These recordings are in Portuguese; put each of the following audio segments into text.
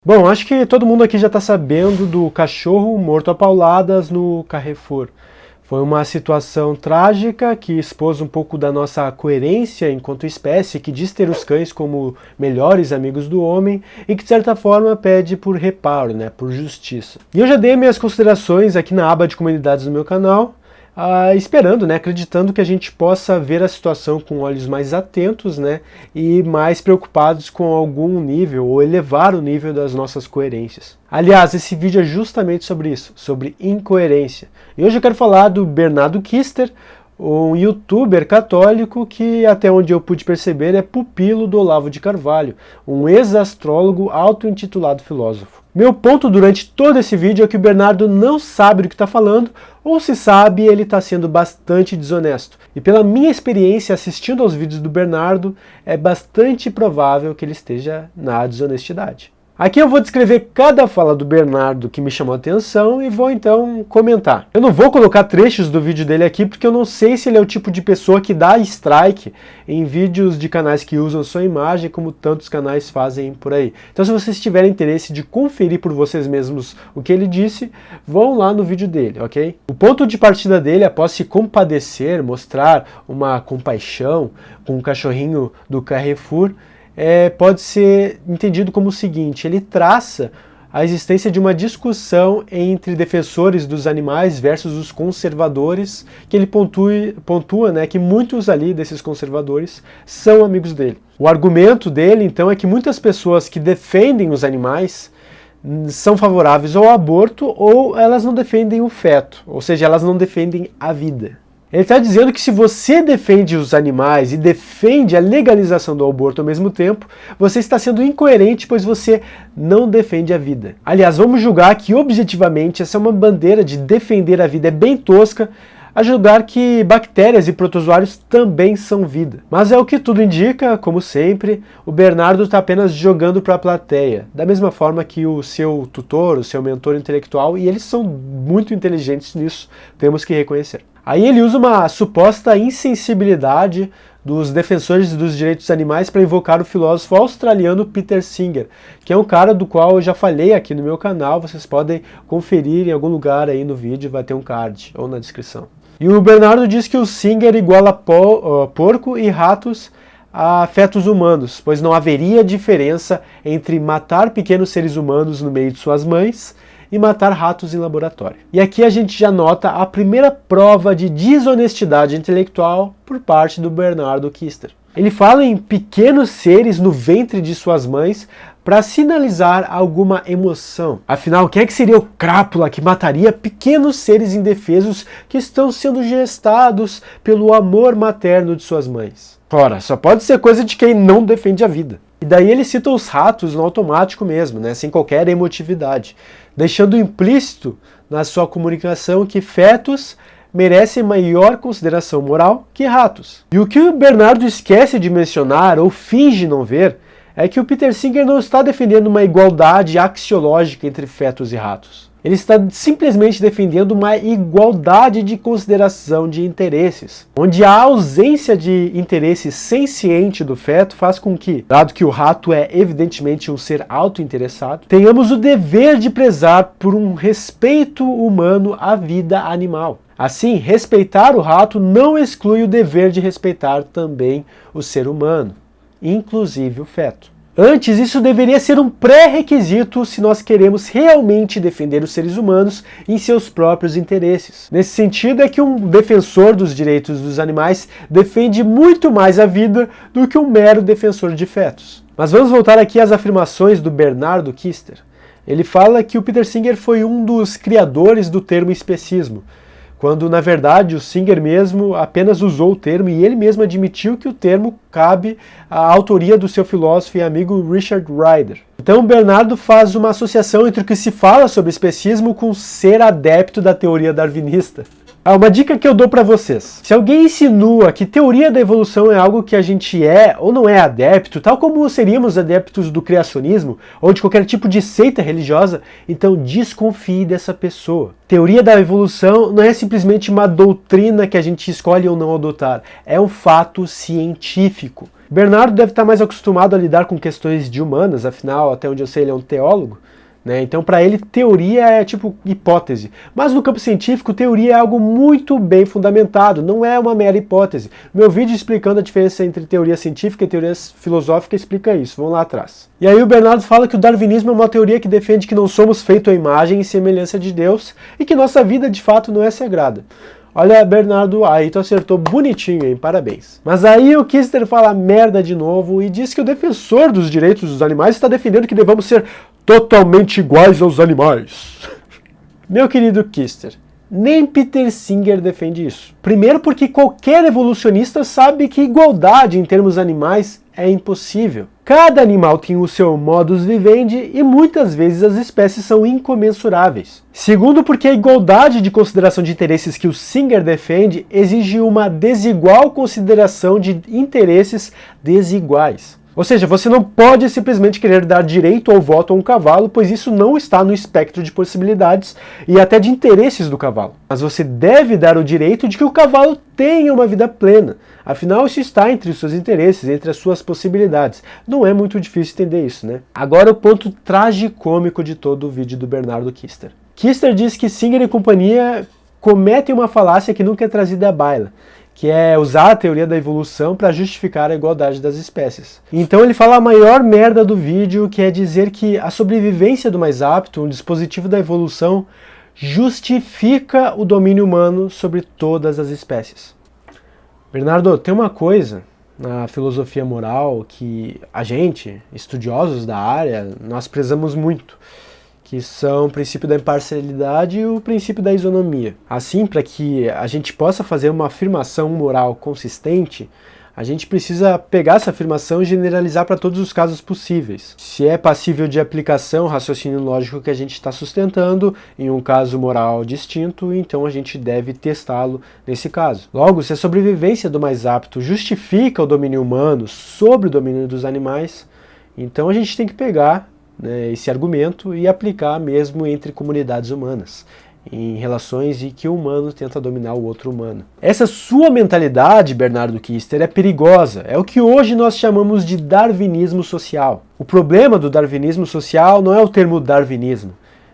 Bom, acho que todo mundo aqui já está sabendo do cachorro morto a pauladas no Carrefour. Foi uma situação trágica que expôs um pouco da nossa coerência enquanto espécie, que diz ter os cães como melhores amigos do homem e que de certa forma pede por reparo, por justiça. E eu já dei minhas considerações aqui na aba de comunidades do meu canal, esperando, acreditando que a gente possa ver a situação com olhos mais atentos, e mais preocupados com algum nível, ou elevar o nível das nossas coerências. Aliás, esse vídeo é justamente sobre isso, sobre incoerência. E hoje eu quero falar do Bernardo Kister, um youtuber católico que, até onde eu pude perceber, é pupilo do Olavo de Carvalho, um ex-astrólogo auto-intitulado filósofo. Meu ponto durante todo esse vídeo é que o Bernardo não sabe do que está falando, ou se sabe, ele está sendo bastante desonesto. E pela minha experiência assistindo aos vídeos do Bernardo, é bastante provável que ele esteja na desonestidade. Aqui eu vou descrever cada fala do Bernardo que me chamou a atenção e vou então comentar. Eu não vou colocar trechos do vídeo dele aqui porque eu não sei se ele é o tipo de pessoa que dá strike em vídeos de canais que usam sua imagem, como tantos canais fazem por aí. Então, se vocês tiverem interesse de conferir por vocês mesmos o que ele disse, vão lá no vídeo dele, ok? O ponto de partida dele, após se compadecer, mostrar uma compaixão com o cachorrinho do Carrefour, pode ser entendido como o seguinte: ele traça a existência de uma discussão entre defensores dos animais versus os conservadores, que ele pontua que muitos ali desses conservadores são amigos dele. O argumento dele, então, é que muitas pessoas que defendem os animais são favoráveis ao aborto ou elas não defendem o feto, ou seja, elas não defendem a vida. Ele está dizendo que se você defende os animais e defende a legalização do aborto ao mesmo tempo, você está sendo incoerente, pois você não defende a vida. Aliás, vamos julgar que objetivamente essa é uma bandeira de defender a vida é bem tosca, a julgar que bactérias e protozoários também são vida. Mas é o que tudo indica, como sempre, o Bernardo está apenas jogando para a plateia, da mesma forma que o seu tutor, o seu mentor intelectual, e eles são muito inteligentes nisso, temos que reconhecer. Aí ele usa uma suposta insensibilidade dos defensores dos direitos animais para invocar o filósofo australiano Peter Singer, que é um cara do qual eu já falei aqui no meu canal, vocês podem conferir em algum lugar aí no vídeo, vai ter um card ou na descrição. E o Bernardo diz que o Singer iguala porco e ratos a fetos humanos, pois não haveria diferença entre matar pequenos seres humanos no meio de suas mães e matar ratos em laboratório. E aqui a gente já nota a primeira prova de desonestidade intelectual por parte do Bernardo Kister. Ele fala em pequenos seres no ventre de suas mães para sinalizar alguma emoção. Afinal, quem é que seria o crápula que mataria pequenos seres indefesos que estão sendo gestados pelo amor materno de suas mães? Ora, só pode ser coisa de quem não defende a vida. E daí ele cita os ratos no automático mesmo, sem qualquer emotividade, deixando implícito na sua comunicação que fetos merecem maior consideração moral que ratos. E o que o Bernardo esquece de mencionar ou finge não ver é que o Peter Singer não está defendendo uma igualdade axiológica entre fetos e ratos. Ele está simplesmente defendendo uma igualdade de consideração de interesses, onde a ausência de interesse senciente do feto faz com que, dado que o rato é evidentemente um ser autointeressado, tenhamos o dever de prezar por um respeito humano à vida animal. Assim, respeitar o rato não exclui o dever de respeitar também o ser humano, inclusive o feto. Antes, isso deveria ser um pré-requisito se nós queremos realmente defender os seres humanos em seus próprios interesses. Nesse sentido, é que um defensor dos direitos dos animais defende muito mais a vida do que um mero defensor de fetos. Mas vamos voltar aqui às afirmações do Bernardo Kister. Ele fala que o Peter Singer foi um dos criadores do termo especismo, quando na verdade o Singer mesmo apenas usou o termo e ele mesmo admitiu que o termo cabe à autoria do seu filósofo e amigo Richard Ryder. Então Bernardo faz uma associação entre o que se fala sobre especismo com ser adepto da teoria darwinista. Uma dica que eu dou para vocês: se alguém insinua que teoria da evolução é algo que a gente é ou não é adepto, tal como seríamos adeptos do criacionismo ou de qualquer tipo de seita religiosa, então desconfie dessa pessoa. Teoria da evolução não é simplesmente uma doutrina que a gente escolhe ou não adotar, é um fato científico. Bernardo deve estar mais acostumado a lidar com questões de humanas, afinal, até onde eu sei, ele é um teólogo. Então, para ele, teoria é tipo hipótese. Mas no campo científico, teoria é algo muito bem fundamentado, não é uma mera hipótese. Meu vídeo explicando a diferença entre teoria científica e teoria filosófica explica isso, vamos lá atrás. E aí o Bernardo fala que o darwinismo é uma teoria que defende que não somos feitos à imagem e semelhança de Deus e que nossa vida de fato não é sagrada. Olha, Bernardo, aí tu acertou bonitinho, hein? Parabéns. Mas aí o Kister fala merda de novo e diz que o defensor dos direitos dos animais está defendendo que devamos ser totalmente iguais aos animais. Meu querido Kister, nem Peter Singer defende isso. Primeiro porque qualquer evolucionista sabe que igualdade em termos animais é impossível. Cada animal tem o seu modus vivendi e muitas vezes as espécies são incomensuráveis. Segundo porque a igualdade de consideração de interesses que o Singer defende exige uma desigual consideração de interesses desiguais. Ou seja, você não pode simplesmente querer dar direito ao voto a um cavalo, pois isso não está no espectro de possibilidades e até de interesses do cavalo. Mas você deve dar o direito de que o cavalo tenha uma vida plena. Afinal, isso está entre os seus interesses, entre as suas possibilidades. Não é muito difícil entender isso, né? Agora o ponto tragicômico de todo o vídeo do Bernardo Kister. Kister diz que Singer e companhia cometem uma falácia que nunca é trazida à baila, que é usar a teoria da evolução para justificar a igualdade das espécies. Então ele fala a maior merda do vídeo, que é dizer que a sobrevivência do mais apto, um dispositivo da evolução, justifica o domínio humano sobre todas as espécies. Bernardo, tem uma coisa na filosofia moral que a gente, estudiosos da área, nós prezamos muito, que são o princípio da imparcialidade e o princípio da isonomia. Assim, para que a gente possa fazer uma afirmação moral consistente, a gente precisa pegar essa afirmação e generalizar para todos os casos possíveis. Se é passível de aplicação, raciocínio lógico que a gente está sustentando, em um caso moral distinto, então a gente deve testá-lo nesse caso. Logo, se a sobrevivência do mais apto justifica o domínio humano sobre o domínio dos animais, então a gente tem que pegar esse argumento e aplicar mesmo entre comunidades humanas, em relações em que o humano tenta dominar o outro humano. Essa sua mentalidade, Bernardo Kister, é perigosa. É o que hoje nós chamamos de darwinismo social. O problema do darwinismo social não é o termo darwinismo,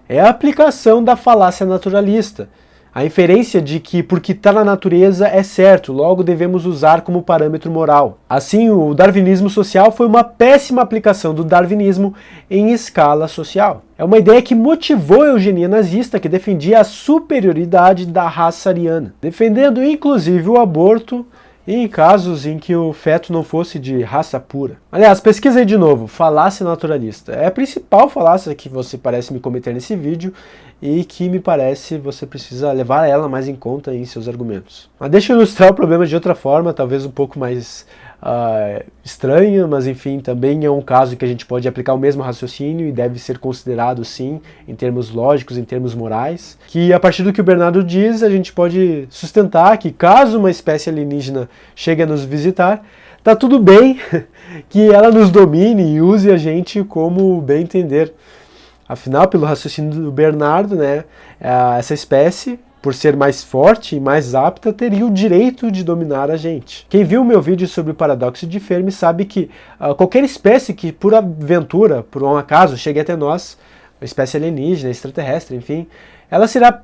é a aplicação da falácia naturalista. A inferência de que porque está na natureza é certo, logo devemos usar como parâmetro moral. Assim, o darwinismo social foi uma péssima aplicação do darwinismo em escala social. É uma ideia que motivou a eugenia nazista, que defendia a superioridade da raça ariana, defendendo inclusive o aborto em casos em que o feto não fosse de raça pura. Aliás, pesquisa aí de novo, falácia naturalista. É a principal falácia que você parece me cometer nesse vídeo e que me parece você precisa levar ela mais em conta em seus argumentos. Mas deixa eu ilustrar o problema de outra forma, talvez um pouco mais estranha, mas enfim, também é um caso que a gente pode aplicar o mesmo raciocínio e deve ser considerado sim, em termos lógicos, em termos morais, que a partir do que o Bernardo diz, a gente pode sustentar que caso uma espécie alienígena chegue a nos visitar, tá tudo bem que ela nos domine e use a gente como bem entender. Afinal, pelo raciocínio do Bernardo, essa espécie, por ser mais forte e mais apta, teria o direito de dominar a gente. Quem viu o meu vídeo sobre o paradoxo de Fermi sabe que qualquer espécie que, por aventura, por um acaso, chegue até nós, uma espécie alienígena, extraterrestre, enfim, ela será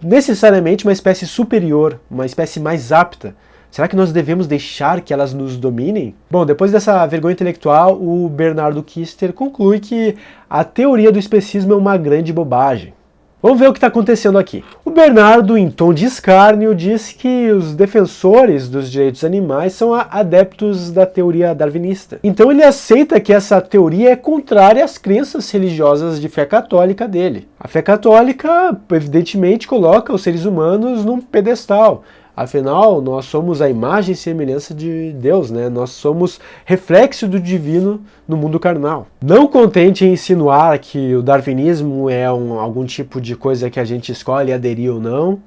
necessariamente uma espécie superior, uma espécie mais apta. Será que nós devemos deixar que elas nos dominem? Bom, depois dessa vergonha intelectual, o Bernardo Kister conclui que a teoria do especismo é uma grande bobagem. Vamos ver o que está acontecendo aqui. O Bernardo, em tom de escárnio, diz que os defensores dos direitos animais são adeptos da teoria darwinista. Então ele aceita que essa teoria é contrária às crenças religiosas de fé católica dele. A fé católica, evidentemente, coloca os seres humanos num pedestal. Afinal, nós somos a imagem e semelhança de Deus, Nós somos reflexo do divino no mundo carnal. Não contente em insinuar que o darwinismo é algum tipo de coisa que a gente escolhe aderir ou não,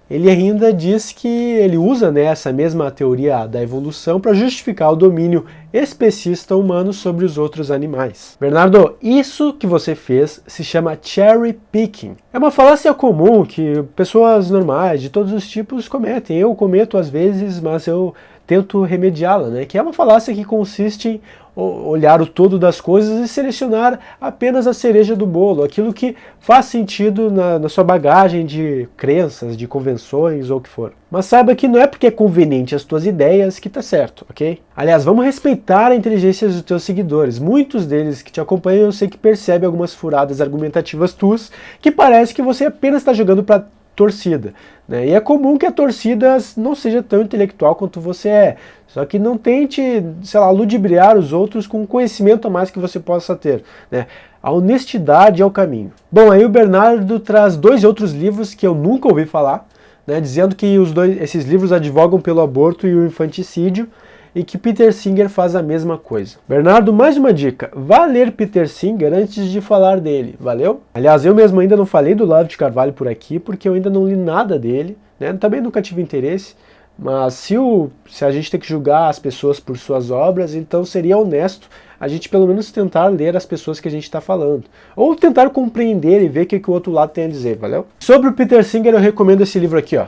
ele ainda diz que ele usa essa mesma teoria da evolução para justificar o domínio especista humano sobre os outros animais. Bernardo, isso que você fez se chama cherry picking. É uma falácia comum que pessoas normais, de todos os tipos, cometem. Eu cometo às vezes, mas eu tento remediá-la, né? Que é uma falácia que consiste em olhar o todo das coisas e selecionar apenas a cereja do bolo, aquilo que faz sentido na sua bagagem de crenças, de convenções ou o que for. Mas saiba que não é porque é conveniente às tuas ideias que tá certo, ok? Aliás, vamos respeitar a inteligência dos teus seguidores. Muitos deles que te acompanham eu sei que percebem algumas furadas argumentativas tuas que parece que você apenas está jogando para torcida, né? E é comum que a torcida não seja tão intelectual quanto você é, só que não tente, sei lá, ludibriar os outros com conhecimento a mais que você possa ter, né? A honestidade é o caminho. Bom, aí o Bernardo traz 2 outros livros que eu nunca ouvi falar, né, dizendo que esses livros advogam pelo aborto e o infanticídio, e que Peter Singer faz a mesma coisa. Bernardo, mais uma dica, vá ler Peter Singer antes de falar dele, valeu? Aliás, eu mesmo ainda não falei do Olavo de Carvalho por aqui, porque eu ainda não li nada dele, né? Também nunca tive interesse, mas se a gente tem que julgar as pessoas por suas obras, então seria honesto a gente pelo menos tentar ler as pessoas que a gente está falando, ou tentar compreender e ver o que o outro lado tem a dizer, valeu? Sobre o Peter Singer eu recomendo esse livro aqui, ó.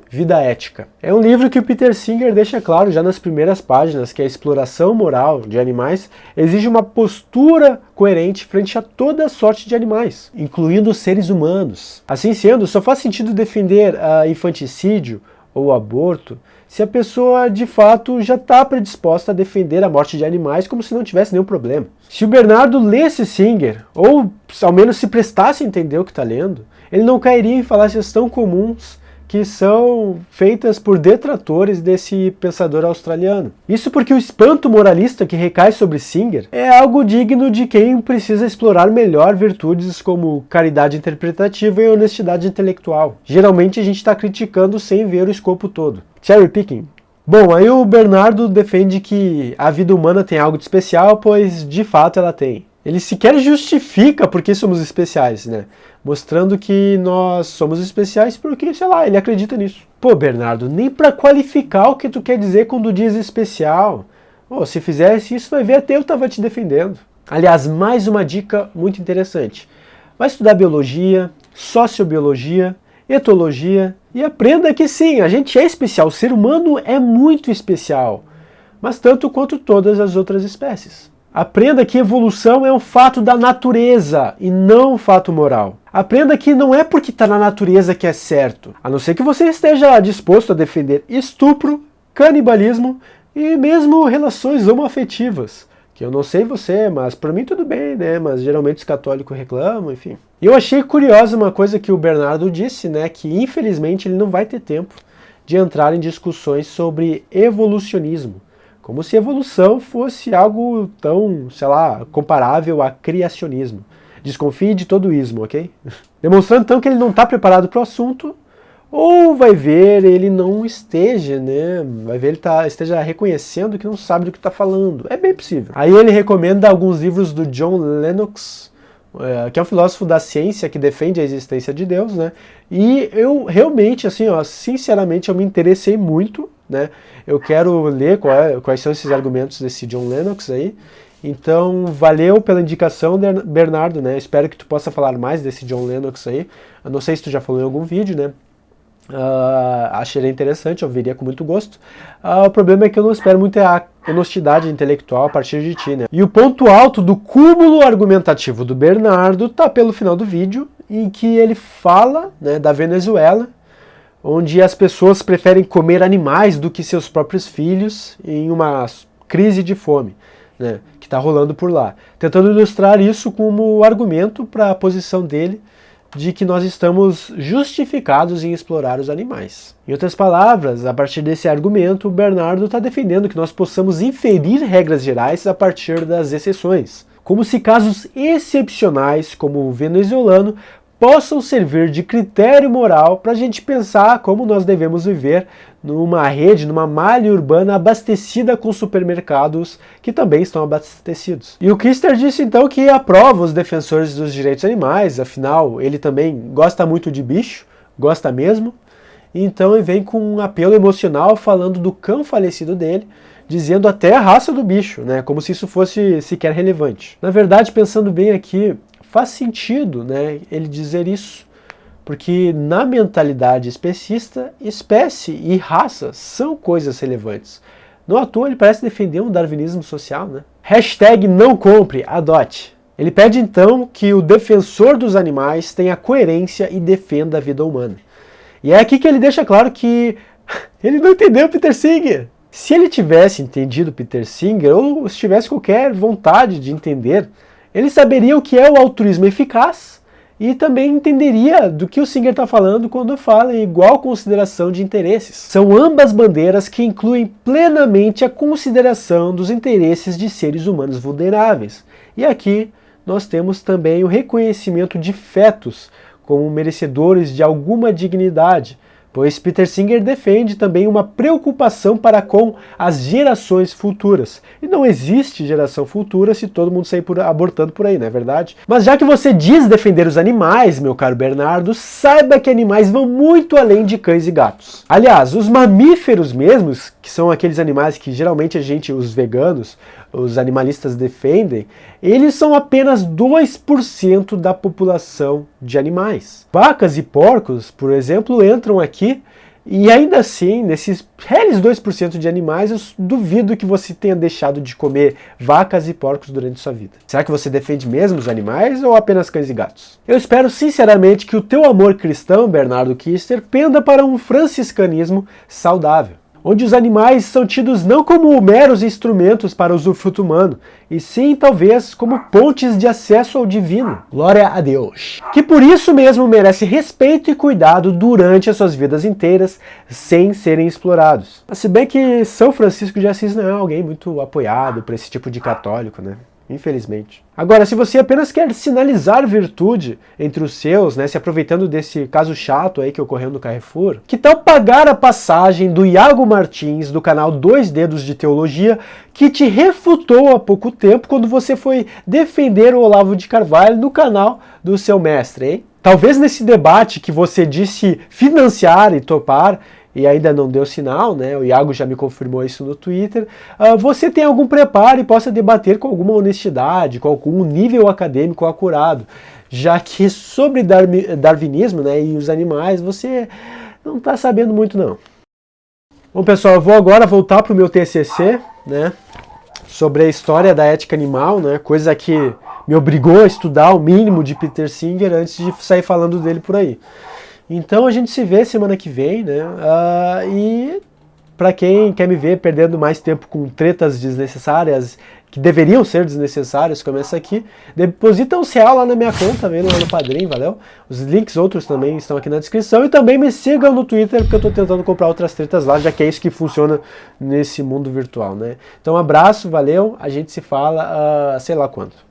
Vida Ética. É um livro que o Peter Singer deixa claro já nas primeiras páginas que a exploração moral de animais exige uma postura coerente frente a toda sorte de animais, incluindo os seres humanos. Assim sendo, só faz sentido defender infanticídio ou aborto se a pessoa de fato já está predisposta a defender a morte de animais como se não tivesse nenhum problema. Se o Bernardo lesse Singer, ou ao menos se prestasse a entender o que está lendo, ele não cairia em falácias tão comuns que são feitas por detratores desse pensador australiano. Isso porque o espanto moralista que recai sobre Singer é algo digno de quem precisa explorar melhor virtudes como caridade interpretativa e honestidade intelectual. Geralmente a gente está criticando sem ver o escopo todo. Cherry picking. Bom, aí o Bernardo defende que a vida humana tem algo de especial, pois de fato ela tem. Ele sequer justifica por que somos especiais, né? Mostrando que nós somos especiais porque, sei lá, ele acredita nisso. Pô, Bernardo, nem para qualificar o que tu quer dizer quando diz especial. Pô, se fizesse isso, vai ver até eu tava te defendendo. Aliás, mais uma dica muito interessante. Vai estudar biologia, sociobiologia, etologia e aprenda que sim, a gente é especial, o ser humano é muito especial, mas tanto quanto todas as outras espécies. Aprenda que evolução é um fato da natureza e não um fato moral. Aprenda que não é porque está na natureza que é certo, a não ser que você esteja disposto a defender estupro, canibalismo e mesmo relações homoafetivas. Que eu não sei você, mas para mim tudo bem, né? Mas geralmente os católicos reclamam, enfim. E eu achei curiosa uma coisa que o Bernardo disse, né? Que infelizmente ele não vai ter tempo de entrar em discussões sobre evolucionismo. Como se evolução fosse algo tão, sei lá, comparável a criacionismo. Desconfie de todo ismo, ok? Demonstrando então que ele não está preparado para o assunto, ou vai ver ele não esteja, né? Vai ver ele esteja reconhecendo que não sabe do que está falando. É bem possível. Aí ele recomenda alguns livros do John Lennox, que é um filósofo da ciência que defende a existência de Deus, né? E eu realmente, assim, ó, sinceramente, eu me interessei muito, né? Eu quero ler quais são esses argumentos desse John Lennox aí. Então, valeu pela indicação, Bernardo, né? Espero que tu possa falar mais desse John Lennox aí. Eu não sei se tu já falou em algum vídeo, né? Achei ele interessante, eu veria com muito gosto. O problema é que eu não espero muita honestidade intelectual a partir de ti, né? E o ponto alto do cúmulo argumentativo do Bernardo tá pelo final do vídeo, em que ele fala, né, da Venezuela, onde as pessoas preferem comer animais do que seus próprios filhos em uma crise de fome, né, que está rolando por lá. Tentando ilustrar isso como argumento para a posição dele de que nós estamos justificados em explorar os animais. Em outras palavras, a partir desse argumento, o Bernardo está defendendo que nós possamos inferir regras gerais a partir das exceções, como se casos excepcionais, como o venezuelano, possam servir de critério moral para a gente pensar como nós devemos viver numa rede, numa malha urbana abastecida com supermercados que também estão abastecidos. E o Kister disse então que aprova os defensores dos direitos animais, afinal ele também gosta muito de bicho, gosta mesmo, então ele vem com um apelo emocional falando do cão falecido dele, dizendo até a raça do bicho, né, como se isso fosse sequer relevante. Na verdade, pensando bem aqui, faz sentido, né, ele dizer isso, porque na mentalidade especista, espécie e raça são coisas relevantes. Não à toa ele parece defender um darwinismo social, né? Hashtag não compre, adote. Ele pede então que o defensor dos animais tenha coerência e defenda a vida humana. E é aqui que ele deixa claro que ele não entendeu Peter Singer. Se ele tivesse entendido Peter Singer, ou se tivesse qualquer vontade de entender, ele saberia o que é o altruísmo eficaz e também entenderia do que o Singer está falando quando fala em igual consideração de interesses. São ambas bandeiras que incluem plenamente a consideração dos interesses de seres humanos vulneráveis. E aqui nós temos também o reconhecimento de fetos como merecedores de alguma dignidade, pois Peter Singer defende também uma preocupação para com as gerações futuras. E não existe geração futura se todo mundo sair abortando por aí, não é verdade? Mas já que você diz defender os animais, meu caro Bernardo, saiba que animais vão muito além de cães e gatos. Aliás, os mamíferos mesmos, que são aqueles animais que geralmente os veganos, os animalistas defendem, eles são apenas 2% da população de animais. Vacas e porcos, por exemplo, entram aqui e ainda assim, nesses reles 2% de animais, eu duvido que você tenha deixado de comer vacas e porcos durante sua vida. Será que você defende mesmo os animais ou apenas cães e gatos? Eu espero sinceramente que o teu amor cristão, Bernardo Kister, penda para um franciscanismo saudável, onde os animais são tidos não como meros instrumentos para o usufruto humano, e sim, talvez, como pontes de acesso ao divino. Glória a Deus. Que por isso mesmo merece respeito e cuidado durante as suas vidas inteiras, sem serem explorados. Mas se bem que São Francisco de Assis não é alguém muito apoiado por esse tipo de católico, né? Infelizmente. Agora, se você apenas quer sinalizar virtude entre os seus, né, se aproveitando desse caso chato aí que ocorreu no Carrefour, que tal pagar a passagem do Iago Martins, do canal Dois Dedos de Teologia, que te refutou há pouco tempo quando você foi defender o Olavo de Carvalho no canal do seu mestre, hein? Talvez nesse debate que você disse financiar e topar, e ainda não deu sinal, né? O Iago já me confirmou isso no Twitter, você tem algum preparo e possa debater com alguma honestidade, com algum nível acadêmico acurado, já que sobre darwinismo, né, e os animais você não está sabendo muito não. Bom pessoal, eu vou agora voltar para o meu TCC, né, sobre a história da ética animal, né, coisa que me obrigou a estudar o mínimo de Peter Singer antes de sair falando dele por aí. Então a gente se vê semana que vem, né? E para quem quer me ver perdendo mais tempo com tretas desnecessárias, que deveriam ser desnecessárias, como essa aqui, deposita um real lá na minha conta, vendo lá no Padrim, valeu? Os links outros também estão aqui na descrição e também me sigam no Twitter, porque eu tô tentando comprar outras tretas lá, já que é isso que funciona nesse mundo virtual, né? Então um abraço, valeu, a gente se fala, sei lá quando.